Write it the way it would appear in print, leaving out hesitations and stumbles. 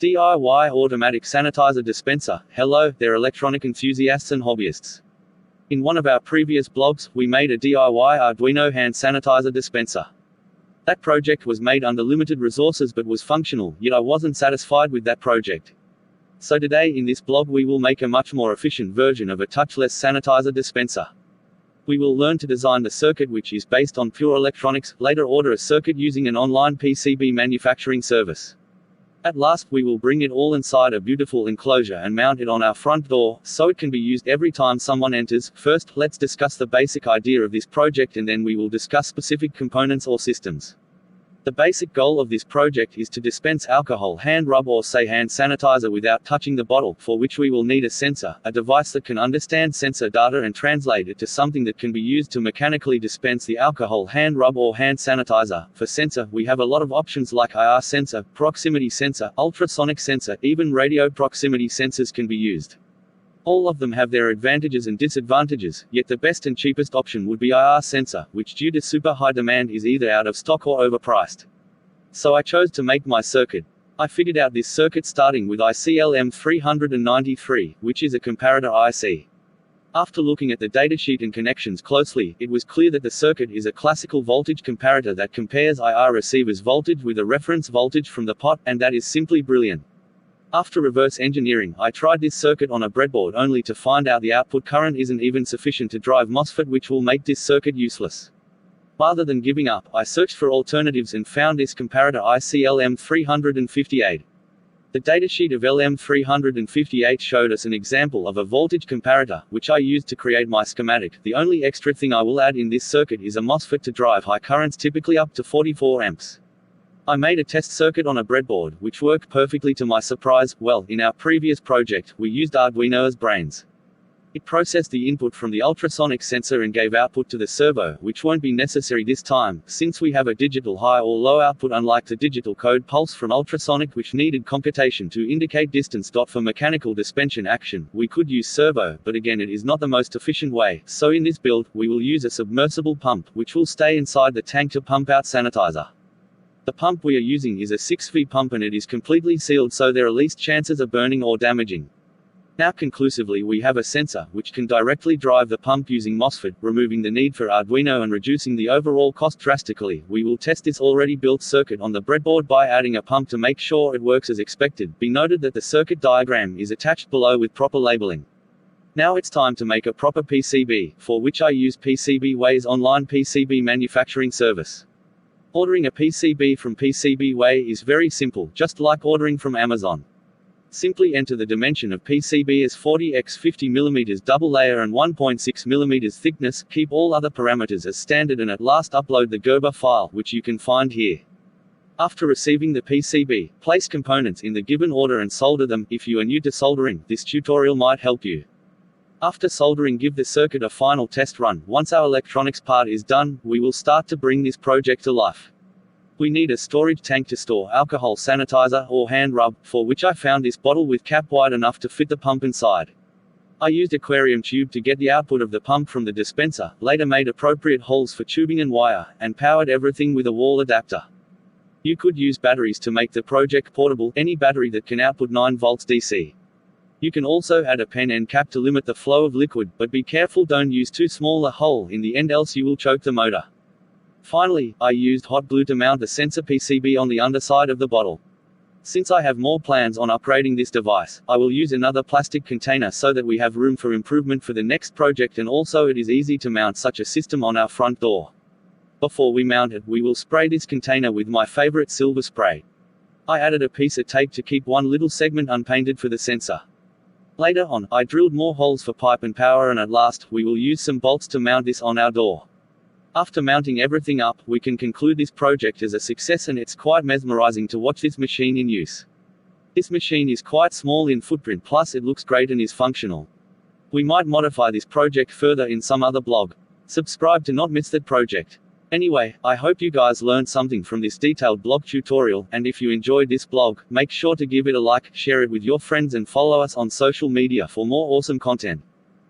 DIY automatic sanitizer dispenser. Hello there electronic enthusiasts and hobbyists. In one of our previous blogs, we made a DIY Arduino hand sanitizer dispenser. That project was made under limited resources but was functional, yet I wasn't satisfied with that project. So today in this blog we will make a much more efficient version of a touchless sanitizer dispenser. We will learn to design the circuit which is based on pure electronics, later order a circuit using an online PCB manufacturing service. At last we will bring it all inside a beautiful enclosure and mount it on our front door, so it can be used every time someone enters. First, let's discuss the basic idea of this project and then we will discuss specific components or systems. The basic goal of this project is to dispense alcohol hand rub or say hand sanitizer without touching the bottle, for which we will need a sensor, a device that can understand sensor data and translate it to something that can be used to mechanically dispense the alcohol hand rub or hand sanitizer. For sensor, we have a lot of options like IR sensor, proximity sensor, ultrasonic sensor, even radio proximity sensors can be used. All of them have their advantages and disadvantages, yet the best and cheapest option would be IR sensor, which due to super high demand is either out of stock or overpriced. So I chose to make my circuit. I figured out this circuit starting with IC LM393, which is a comparator IC. After looking at the datasheet and connections closely, it was clear that the circuit is a classical voltage comparator that compares IR receiver's voltage with a reference voltage from the pot, and that is simply brilliant. After reverse engineering, I tried this circuit on a breadboard only to find out the output current isn't even sufficient to drive MOSFET, which will make this circuit useless. Rather than giving up, I searched for alternatives and found this comparator IC LM358. The datasheet of LM358 showed us an example of a voltage comparator, which I used to create my schematic. The only extra thing I will add in this circuit is a MOSFET to drive high currents, typically up to 44 amps. I made a test circuit on a breadboard, which worked perfectly to my surprise. Well, in our previous project, we used Arduino as brains. It processed the input from the ultrasonic sensor and gave output to the servo, which won't be necessary this time, since we have a digital high or low output unlike the digital code pulse from ultrasonic which needed computation to indicate distance. For mechanical dispensation action, we could use servo, but again it is not the most efficient way, so in this build, we will use a submersible pump, which will stay inside the tank to pump out sanitizer. The pump we are using is a 6V pump and it is completely sealed, so there are least chances of burning or damaging. Now conclusively we have a sensor, which can directly drive the pump using MOSFET, removing the need for Arduino and reducing the overall cost drastically. We will test this already built circuit on the breadboard by adding a pump to make sure it works as expected. Be noted that the circuit diagram is attached below with proper labeling. Now it's time to make a proper PCB, for which I use PCBWay's online PCB manufacturing service. Ordering a PCB from PCBWay is very simple, just like ordering from Amazon. Simply enter the dimension of PCB as 40 x 50 mm double layer and 1.6 mm thickness, keep all other parameters as standard and at last upload the Gerber file, which you can find here. After receiving the PCB, place components in the given order and solder them. If you are new to soldering, this tutorial might help you. After soldering, give the circuit a final test run. Once our electronics part is done, we will start to bring this project to life. We need a storage tank to store alcohol sanitizer or hand rub, for which I found this bottle with cap wide enough to fit the pump inside. I used aquarium tube to get the output of the pump from the dispenser, later made appropriate holes for tubing and wire, and powered everything with a wall adapter. You could use batteries to make the project portable, any battery that can output 9 volts DC. You can also add a pen end cap to limit the flow of liquid, but be careful, don't use too small a hole in the end else you will choke the motor. Finally, I used hot glue to mount the sensor PCB on the underside of the bottle. Since I have more plans on upgrading this device, I will use another plastic container so that we have room for improvement for the next project, and also it is easy to mount such a system on our front door. Before we mount it, we will spray this container with my favorite silver spray. I added a piece of tape to keep one little segment unpainted for the sensor. Later on, I drilled more holes for pipe and power, and at last, we will use some bolts to mount this on our door. After mounting everything up, we can conclude this project as a success, and it's quite mesmerizing to watch this machine in use. This machine is quite small in footprint, plus it looks great and is functional. We might modify this project further in some other blog. Subscribe to not miss that project. Anyway, I hope you guys learned something from this detailed blog tutorial, and if you enjoyed this blog, make sure to give it a like, share it with your friends and follow us on social media for more awesome content.